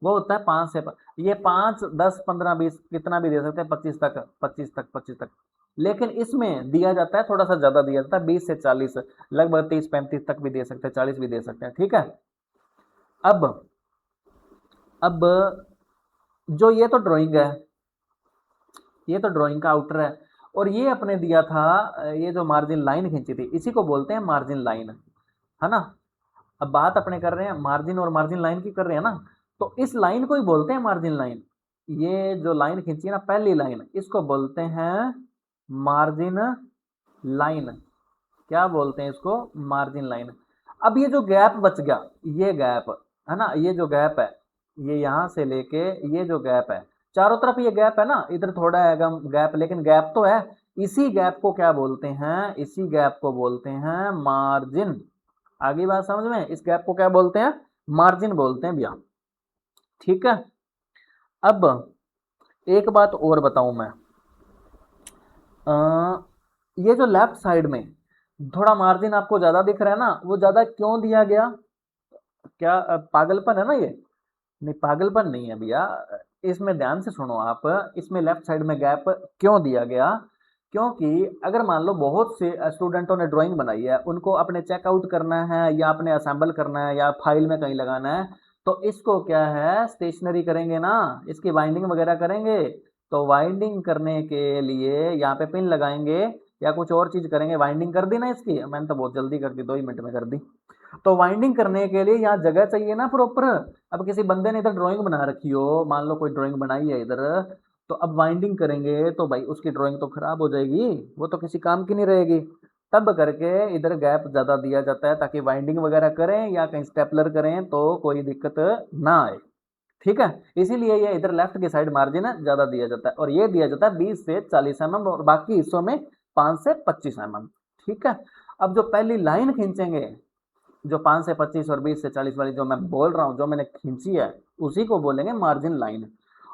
S1: वो होता है 5 से ये 5 10 15 20 कितना भी दे सकते हैं, 25 तक 25 तक 25 तक। लेकिन इसमें दिया जाता है थोड़ा सा ज्यादा दिया जाता है, 20 से 40, लगभग 30 35 तक भी दे सकते हैं, 40 भी दे सकते हैं, ठीक है। अब अब जो ये तो ड्राइंग है, ये तो ड्राइंग का आउटर है, और ये अपने दिया था, ये जो मार्जिन लाइन खींची थी इसी को बोलते हैं मार्जिन लाइन, है ना। अब बात अपने कर रहे हैं मार्जिन और मार्जिन लाइन की कर रहे हैं ना, तो इस लाइन को ही बोलते हैं मार्जिन लाइन। ये जो लाइन खींची है ना पहली लाइन, इसको बोलते हैं मार्जिन लाइन। क्या बोलते हैं इसको, मार्जिन लाइन। अब ये जो गैप बच गया, ये गैप है ना, ये जो गैप है, ये यहां से लेके ये जो गैप है, चारों तरफ ये गैप है ना, इधर थोड़ा है गैप लेकिन गैप तो है। इसी गैप को क्या बोलते हैं, इसी गैप को बोलते हैं मार्जिन। आगे बात समझ में, इस गैप को क्या बोलते हैं, मार्जिन बोलते हैं भैया, ठीक है। अब एक बात और बताऊं मैं, ये जो लेफ्ट साइड में थोड़ा मार्जिन आपको ज्यादा दिख रहा है ना, वो ज्यादा क्यों दिया गया, क्या पागलपन है ना ये, नहीं पागलपन नहीं है भैया, इसमें ध्यान से सुनो आप, इसमें लेफ्ट साइड में गैप क्यों दिया गया, क्योंकि अगर मान लो बहुत से स्टूडेंटों ने ड्राइंग बनाई है, उनको अपने चेकआउट करना है या अपने असेंबल करना है या फाइल में कहीं लगाना है, तो इसको क्या है स्टेशनरी करेंगे ना, इसकी बाइंडिंग वगैरह करेंगे। तो बाइंडिंग करने के लिए यहाँ पे पिन लगाएंगे, या कुछ और चीज़ करेंगे। वाइंडिंग कर दी ना इसकी, मैंने तो बहुत जल्दी कर दी, 2 ही मिनट में कर दी। तो वाइंडिंग करने के लिए यहाँ जगह चाहिए ना प्रॉपर। अब किसी बंदे ने इधर ड्राइंग बना रखी हो, मान लो कोई ड्राइंग बनाई है इधर, तो अब वाइंडिंग करेंगे तो भाई उसकी ड्राइंग तो खराब हो जाएगी, वो तो किसी काम की नहीं रहेगी। तब करके इधर गैप ज़्यादा दिया जाता है ताकि वाइंडिंग वगैरह करें या कहीं स्टेपलर करें तो कोई दिक्कत ना आए। ठीक है, इसीलिए ये इधर लेफ्ट की साइड मार्जिन ज़्यादा दिया जाता है, और ये दिया जाता है 20 से 40 mm और बाकी हिस्सों में 5 से 25 mm। ठीक है, अब जो पहली लाइन खींचेंगे, जो 5 से 25 और 20 से 40 वाली जो मैं बोल रहा हूँ, जो मैंने खींची है, उसी को बोलेंगे मार्जिन लाइन।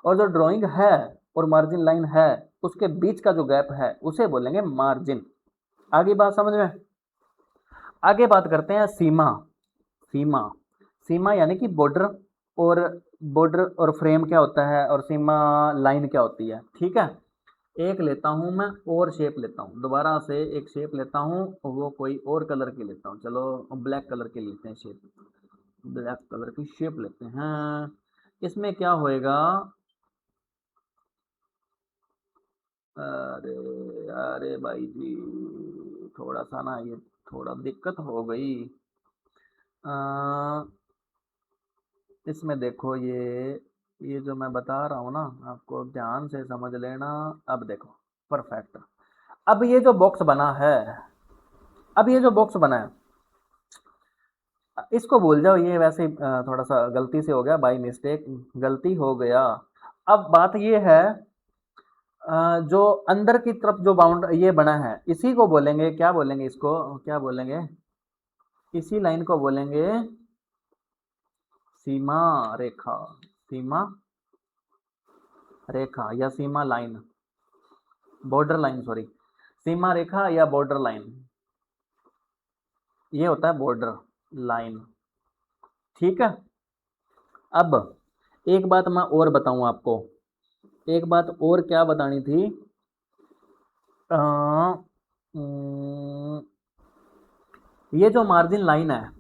S1: और जो ड्राइंग है और मार्जिन लाइन है उसके बीच का जो गैप है उसे बोलेंगे मार्जिन। आगे बात समझ में? आगे बात करते हैं सीमा। सीमा, सीमा यानी कि बॉर्डर, और बॉर्डर और फ्रेम क्या होता है, और सीमा लाइन क्या होती है। ठीक है, एक लेता हूँ मैं और शेप लेता हूँ, दोबारा से एक शेप लेता हूँ, वो कोई और कलर की लेता हूँ। चलो ब्लैक कलर की लेते हैं शेप, ब्लैक कलर की शेप लेते हैं। इसमें क्या होएगा, अरे अरे भाई जी, थोड़ा सा ना ये थोड़ा दिक्कत हो गई। अ, इसमें देखो ये जो मैं बता रहा हूँ ना, आपको ध्यान से समझ लेना। अब देखो परफेक्ट। अब ये जो बॉक्स बना है, अब ये जो बॉक्स बना है इसको भूल जाओ, ये वैसे ही थोड़ा सा गलती से हो गया, बाय मिस्टेक गलती हो गया। अब बात ये है, जो अंदर की तरफ जो बाउंड ये बना है इसी को बोलेंगे, क्या बोलेंगे इसको, क्या बोलेंगे, इसी लाइन को बोलेंगे सीमा रेखा। सीमा रेखा या सीमा लाइन, बॉर्डर लाइन, सॉरी, सीमा रेखा या बॉर्डर लाइन, ये होता है बॉर्डर लाइन। ठीक है, अब एक बात मैं और बताऊं आपको, एक बात और क्या बतानी थी। अ, उम, ये जो मार्जिन लाइन है,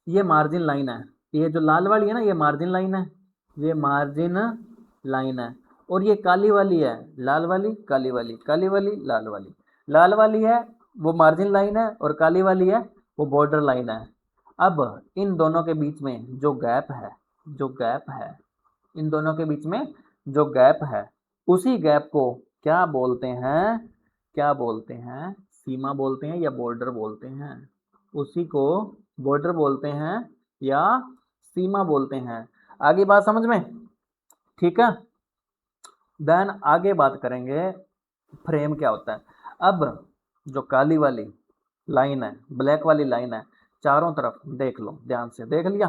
S1: ये मार्जिन लाइन है, ये जो लाल वाली है ना ये मार्जिन लाइन है, ये मार्जिन लाइन है। और ये काली वाली है, लाल वाली काली वाली, काली वाली लाल वाली, लाल वाली है वो मार्जिन लाइन है, और काली वाली है वो बॉर्डर लाइन है। अब इन दोनों के बीच में जो गैप है, जो गैप है, इन दोनों के बीच में जो गैप है, उसी गैप को क्या बोलते हैं, क्या बोलते हैं, सीमा बोलते हैं या बॉर्डर बोलते हैं। उसी को बॉर्डर बोलते हैं या सीमा बोलते हैं। आगे बात समझ में? ठीक है, देन आगे बात करेंगे फ्रेम क्या होता है। अब जो काली वाली लाइन है, ब्लैक वाली लाइन है, चारों तरफ देख लो, ध्यान से देख लिया,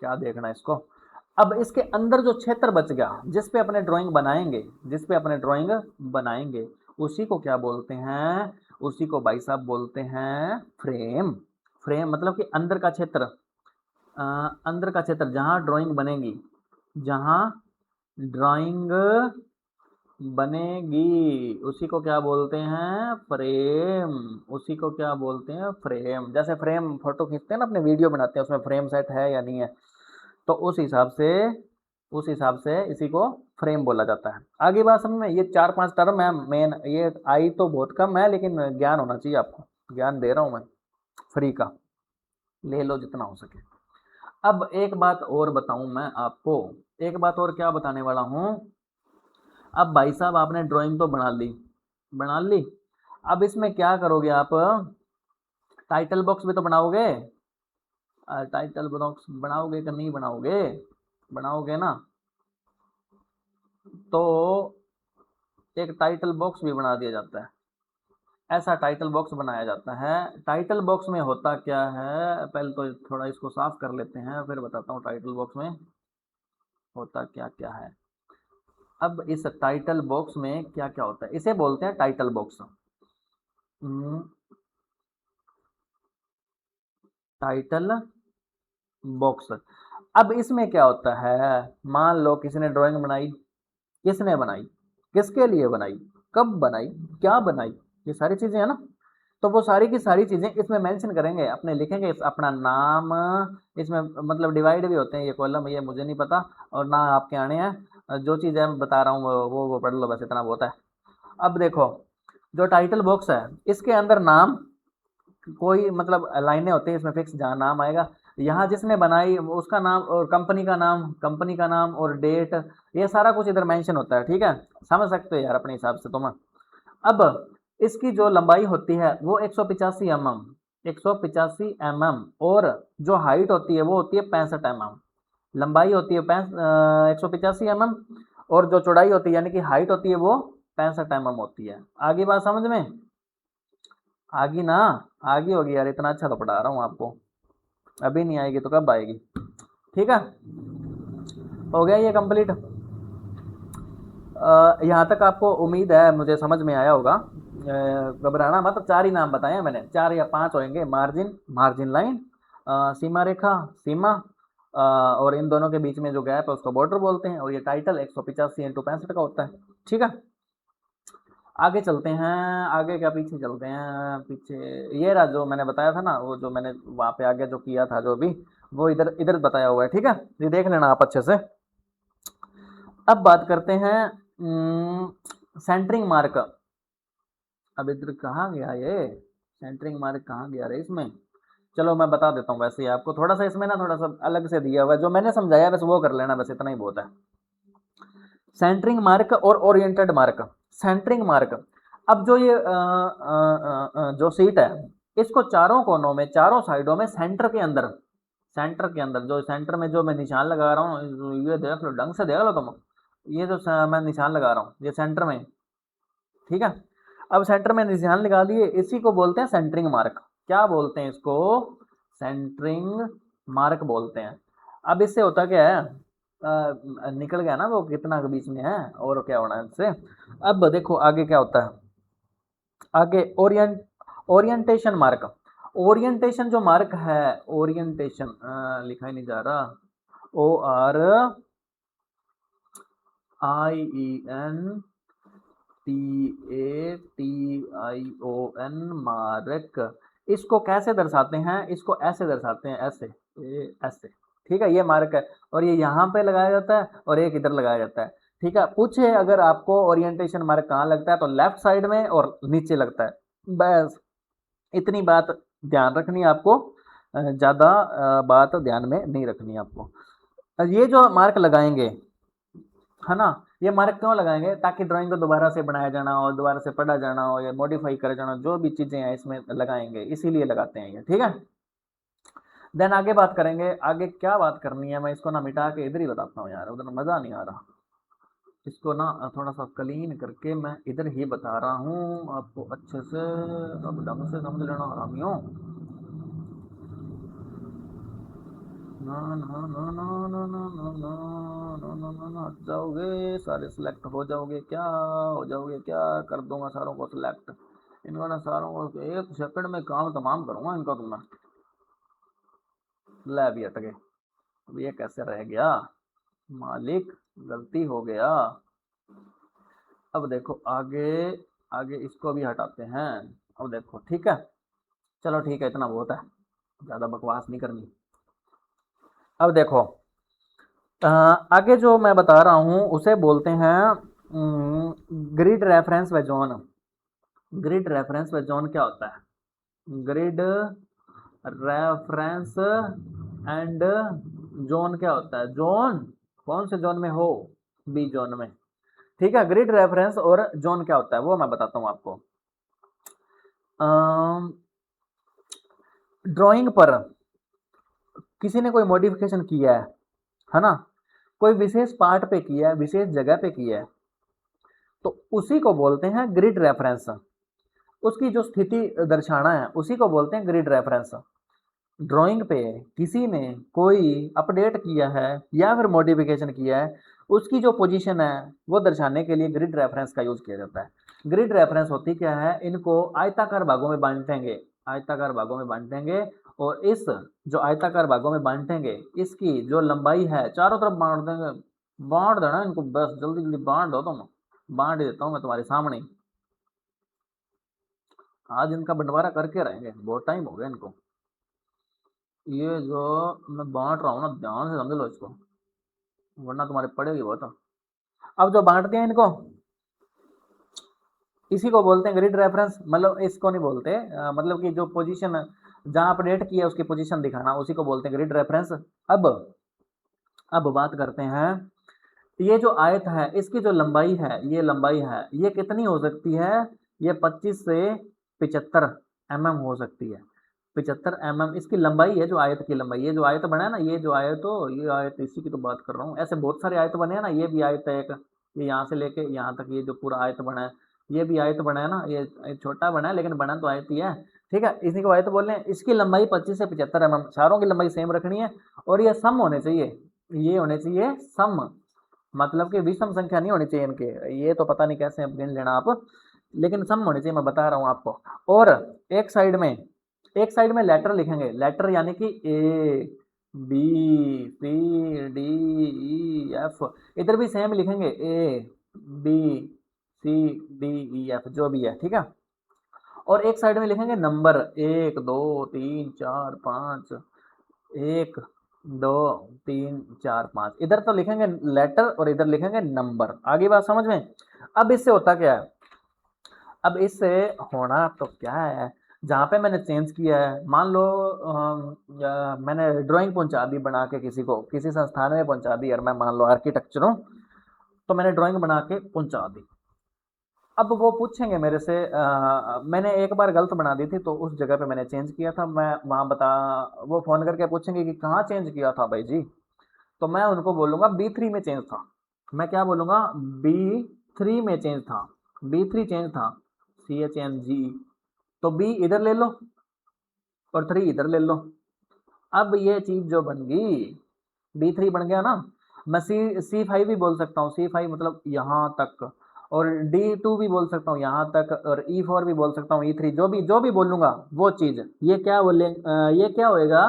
S1: क्या देखना है इसको। अब इसके अंदर जो क्षेत्र बच गया जिस पे अपने ड्राइंग बनाएंगे, जिस पे अपने ड्राइंग बनाएंगे, उसी को क्या बोलते हैं, उसी को भाई साहब बोलते हैं फ्रेम। फ्रेम मतलब कि अंदर का क्षेत्र, अंदर का क्षेत्र जहाँ ड्राइंग बनेगी, जहाँ ड्राइंग बनेगी, उसी को क्या बोलते हैं, फ्रेम। उसी को क्या बोलते हैं, फ्रेम। जैसे फ्रेम फोटो खींचते हैं ना, अपने वीडियो बनाते हैं, उसमें फ्रेम सेट है या नहीं है, तो उस हिसाब से इसी को फ्रेम बोला जाता है। आगे बात समझ में? ये 4-5 टर्म है मेन, ये आई तो बहुत कम है लेकिन ज्ञान होना चाहिए आपको, ज्ञान दे रहा हूँ मैं फ्री का, ले लो जितना हो सके। अब एक बात और बताऊं मैं आपको, एक बात और क्या बताने वाला हूं। अब भाई साहब आपने ड्राइंग तो बना ली, बना ली, अब इसमें क्या करोगे आप, टाइटल बॉक्स भी तो बनाओगे। टाइटल बॉक्स बनाओगे कि नहीं बनाओगे, बनाओगे ना, तो एक टाइटल बॉक्स भी बना दिया जाता है। ऐसा टाइटल बॉक्स बनाया जाता है। टाइटल बॉक्स में होता क्या है, पहले तो थोड़ा इसको साफ कर लेते हैं फिर बताता हूँ टाइटल बॉक्स में होता क्या क्या है। अब इस टाइटल बॉक्स में क्या क्या होता है, इसे बोलते हैं टाइटल बॉक्स। Title box. अब इसमें क्या होता है, मान लो किसी ने ड्राइंग बनाई, किसने बनाई, किसके लिए बनाई, कब बनाई, क्या बनाई, ये सारी चीजें है ना, तो वो सारी की सारी चीजें इसमें मेंशन करेंगे, अपने लिखेंगे अपना नाम। इसमें मतलब डिवाइड भी होते हैं ये कॉलम, ये मुझे नहीं पता और ना आपके आने हैं, जो चीज़ है मैं बता रहा हूँ वो पढ़ लो, बस इतना बहुत है। अब देखो, जो टाइटल बॉक्स है इसके अंदर नाम, कोई मतलब लाइनें होती हैं इसमें फिक्स, जहाँ नाम आएगा, यहाँ जिसने बनाई उसका नाम और कंपनी का नाम और डेट, ये सारा कुछ इधर मेंशन होता है। ठीक है, समझ सकते हो यार अपने हिसाब से तुम। अब इसकी जो लंबाई होती है वो 185 mm, 185 mm, और जो हाइट होती है वो होती है 65 mm। लंबाई होती है 185 mm, और जो चौड़ाई होती है यानी कि हाइट होती है वो 65 mm होती है। आगे बात समझ में आगी ना? आगी होगी यार, इतना अच्छा तो पढ़ा रहा हूँ आपको, अभी नहीं आएगी तो कब आएगी? ठीक है, हो गया ये कंप्लीट। यहाँ तक आपको उम्मीद है मुझे समझ में आया होगा। घबराना मत, चार ही नाम बताए हैं मैंने, चार या पांच होंगे। मार्जिन, मार्जिन लाइन, सीमा रेखा, सीमा, और इन दोनों के बीच में जो गैप है उसको बॉर्डर बोलते हैं, और ये टाइटल 185x65 का होता है। ठीक है, आगे चलते हैं। आगे क्या, पीछे चलते हैं। पीछे ये रहा जो मैंने बताया था ना, वो जो मैंने वहाँ पे आगे जो किया था, जो भी वो इधर इधर बताया हुआ है। ठीक है, ये देख लेना आप अच्छे से। अब बात करते हैं सेंटरिंग मार्क। अब इधर कहाँ गया ये सेंटरिंग मार्क, कहाँ गया रे इसमें? चलो मैं बता देता हूँ, वैसे ही आपको थोड़ा सा इसमें ना थोड़ा सा अलग से दिया हुआ है, जो मैंने समझाया बस वो कर लेना, बस इतना ही बहुत है। सेंटरिंग मार्क और ओरिएंटेड मार्क। सेंटरिंग मार्क, अब जो ये जो सीट है इसको चारों कोनों में, चारों साइडों में, सेंटर के अंदर, सेंटर के अंदर जो सेंटर में जो मैं निशान लगा रहा हूँ, ये देख लो, ढंग से देख लो तुम, ये जो मैं निशान लगा रहा हूँ ये सेंटर में। ठीक है, अब सेंटर में निशान लगा लिए, इसी को बोलते हैं सेंटरिंग मार्क। क्या बोलते हैं इसको? सेंटरिंग मार्क बोलते हैं। अब इससे होता क्या है, निकल गया ना वो कितना के बीच में है, और क्या होना है इससे। अब देखो आगे क्या होता है, आगे ओरिएंटेशन मार्क। ओरिएंटेशन जो मार्क है, ओरिएंटेशन लिखा ही नहीं जा रहा, ORIENTATION मार्क। इसको कैसे दर्शाते हैं? इसको ऐसे दर्शाते हैं, ऐसे, ऐसे। ठीक है, ये मार्क है, और ये यहाँ पे लगाया जाता है और एक इधर लगाया जाता है। ठीक है, पूछे अगर आपको ओरिएंटेशन मार्क कहाँ लगता है, तो लेफ्ट साइड में और नीचे लगता है। बस इतनी बात ध्यान रखनी है आपको, ज़्यादा बात ध्यान में नहीं रखनी है आपको। ये जो मार्क लगाएंगे, है ना, ये मार्क क्यों लगाएंगे? ताकि ड्राइंग को दोबारा से बनाया जाना हो, दोबारा से पढ़ा जाना हो, या मॉडिफाई करा जाना हो, जो भी चीज़ें हैं इसमें लगाएंगे, इसीलिए लगाते हैं ये। ठीक है, देन आगे बात करेंगे। आगे क्या बात करनी है, मैं इसको ना मिटा के इधर ही बताता हूँ यार, उधर मज़ा नहीं आ रहा। इसको ना थोड़ा सा क्लीन करके मैं इधर ही बता रहा हूँ आपको अच्छे से, अब ढंग से समझ लेना हरामियों। ना ना ना ना ना ना ना ना ना ना ना ना, हट जाओगे सारे, सिलेक्ट हो जाओगे क्या? हो जाओगे क्या? कर दूंगा सारों को सिलेक्ट, इनको ना सारों को 1 सेकंड में काम तमाम करूंगा इनका तो मैं। ले भी हट गए, अब ये कैसे रह गया? मालिक, गलती हो गया। अब देखो आगे, आगे इसको भी हटाते हैं। अब देखो, ठीक है, चलो ठीक है, इतना बहुत है, ज़्यादा बकवास नहीं करनी। अब देखो, आगे जो मैं बता रहा हूँ उसे बोलते हैं ग्रिड रेफरेंस व जोन। ग्रिड रेफरेंस व जोन क्या होता है? ग्रिड रेफरेंस एंड जोन क्या होता है? जोन कौन से जोन में हो? बी जोन में। ठीक है, ग्रिड रेफरेंस और जोन क्या होता है वो मैं बताता हूँ आपको। ड्राइंग पर किसी ने कोई मॉडिफिकेशन किया है ना, कोई विशेष पार्ट पे किया है, विशेष जगह पे किया है, तो उसी को बोलते हैं ग्रिड रेफरेंस। उसकी जो स्थिति दर्शाना है उसी को बोलते हैं ग्रिड रेफरेंस। ड्राइंग पे किसी ने कोई अपडेट किया है या फिर मॉडिफिकेशन किया है, उसकी जो पोजीशन है वो दर्शाने के लिए ग्रिड रेफरेंस का यूज किया जाता है। ग्रिड रेफरेंस होती क्या है, इनको आयताकार भागों में बांटेंगे, आयताकार भागों में बांटेंगे, और इस जो आयताकार भागों में बांटेंगे इसकी जो लंबाई है चारों तरफ बांट देंगे। बांट देना इनको, बस जल्दी जल्दी बांट दो तुम, बांट देता हूँ मैं तुम्हारे सामने। आज इनका बंटवारा करके रहेंगे, बहुत टाइम हो गया इनको। ये जो मैं बांट रहा हूँ ना, ध्यान से समझ लो इसको, वरना तुम्हारे पड़ेगी बहुत। अब जो बांट दिया इनको, इसी को बोलते हैं ग्रिड रेफरेंस, मतलब इसको नहीं बोलते मतलब कि जो पोजीशन जहां अपडेट किया उसकी पोजीशन दिखाना, उसी को बोलते हैं ग्रिड रेफरेंस। अब बात करते हैं, ये जो आयत है इसकी जो लंबाई है, ये लंबाई है, ये कितनी हो सकती है? ये 25 से 75 हो सकती है। 75 इसकी लंबाई है, जो आयत की लंबाई, ये जो आयत बना है ना, ये जो आयत हो, ये आयत इसी की तो बात कर रहा हूँ। ऐसे बहुत सारे आयत बने हैं ना, ये भी आयत है एक, ये यहाँ से लेके यहाँ तक ये जो पूरा आयत बना है, ये भी आयत बना है ना, ये छोटा बना है लेकिन बना तो आयत ही है। ठीक है, इसी को आयत बोल रहे हैं। इसकी लंबाई 25 से 75 चारों की लंबाई सेम रखनी है, और ये सम होने चाहिए, ये होने चाहिए सम, मतलब कि विषम संख्या नहीं होनी चाहिए इनके, ये तो पता नहीं कैसे गिन लेना आप, लेकिन सम होनी चाहिए, मैं बता रहा हूँ आपको। और एक साइड में लेटर लिखेंगे, लेटर यानी कि A B C D E F, इधर भी सेम लिखेंगे, A B C D E F जो भी है, ठीक है। और एक साइड में लिखेंगे नंबर, 1 2 3 4 5, 1 2 3 4 5, इधर तो लिखेंगे लेटर और इधर लिखेंगे नंबर। आगे बात समझ में? अब इससे होता क्या है, अब इससे होना तो क्या है, जहाँ पे मैंने चेंज किया है, मान लो मैंने ड्राइंग पहुंचा दी बना के किसी को, किसी संस्थान में पहुंचा दी, और मैं मान लो आर्किटेक्चर हूँ, तो मैंने ड्राइंग बना के पहुंचा दी। अब वो पूछेंगे मेरे से मैंने एक बार गलत बना दी थी, तो उस जगह पे मैंने चेंज किया था, मैं वहाँ बता, वो फ़ोन करके पूछेंगे कि कहाँ चेंज किया था भाई जी, तो मैं उनको बोलूँगा B3 में चेंज था। मैं क्या बोलूँगा? B3 में चेंज था, B3 चेंज था, CHNG, तो B इधर ले लो और 3 इधर ले लो। अब ये चीज़ जो बन गई, B3 बन गया ना, मैं C5 भी बोल सकता हूँ, C5 मतलब यहाँ तक, और D2 भी बोल सकता हूँ यहाँ तक, और E4 भी बोल सकता हूँ, E3 जो भी बोलूँगा वो चीज़, ये क्या बोले ये क्या होएगा,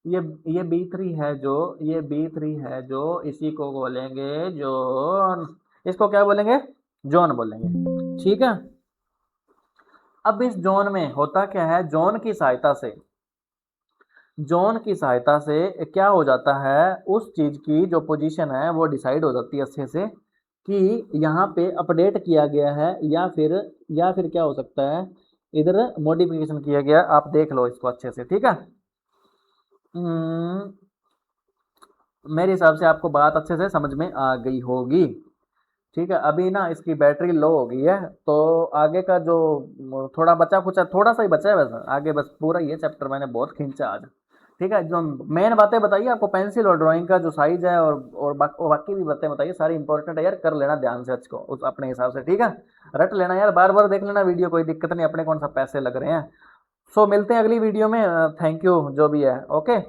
S1: ये B3 है जो, ये B3 है जो, इसी को बोलेंगे जोन, इसको क्या बोलेंगे? जोन बोलेंगे, ठीक है। अब इस जोन में होता क्या है, जोन की सहायता से क्या हो जाता है, उस चीज की जो पोजीशन है वो डिसाइड हो जाती है अच्छे से, कि यहाँ पे अपडेट किया गया है, या फिर क्या हो सकता है, इधर मॉडिफिकेशन किया गया। आप देख लो इसको अच्छे से, ठीक है। हम्म, मेरे हिसाब से आपको बात अच्छे से समझ में आ गई होगी, ठीक है। अभी ना इसकी बैटरी लो हो गई है, तो आगे का जो थोड़ा बचा कुछ थोड़ा सा ही बचा है, वैसे आगे बस पूरा ये चैप्टर मैंने बहुत खींचा आज, ठीक है। जो मेन बातें बताइए आपको, पेंसिल और ड्राइंग का जो साइज है, और बाकी भी बातें बताइए, सारी इंपॉर्टेंट है यार, कर लेना ध्यान से अच्छ को उस अपने हिसाब से, ठीक है। रट लेना यार, बार बार देख लेना वीडियो, कोई दिक्कत नहीं, अपने कौन सा पैसे लग रहे हैं। सो मिलते हैं अगली वीडियो में, थैंक यू जो भी है, ओके।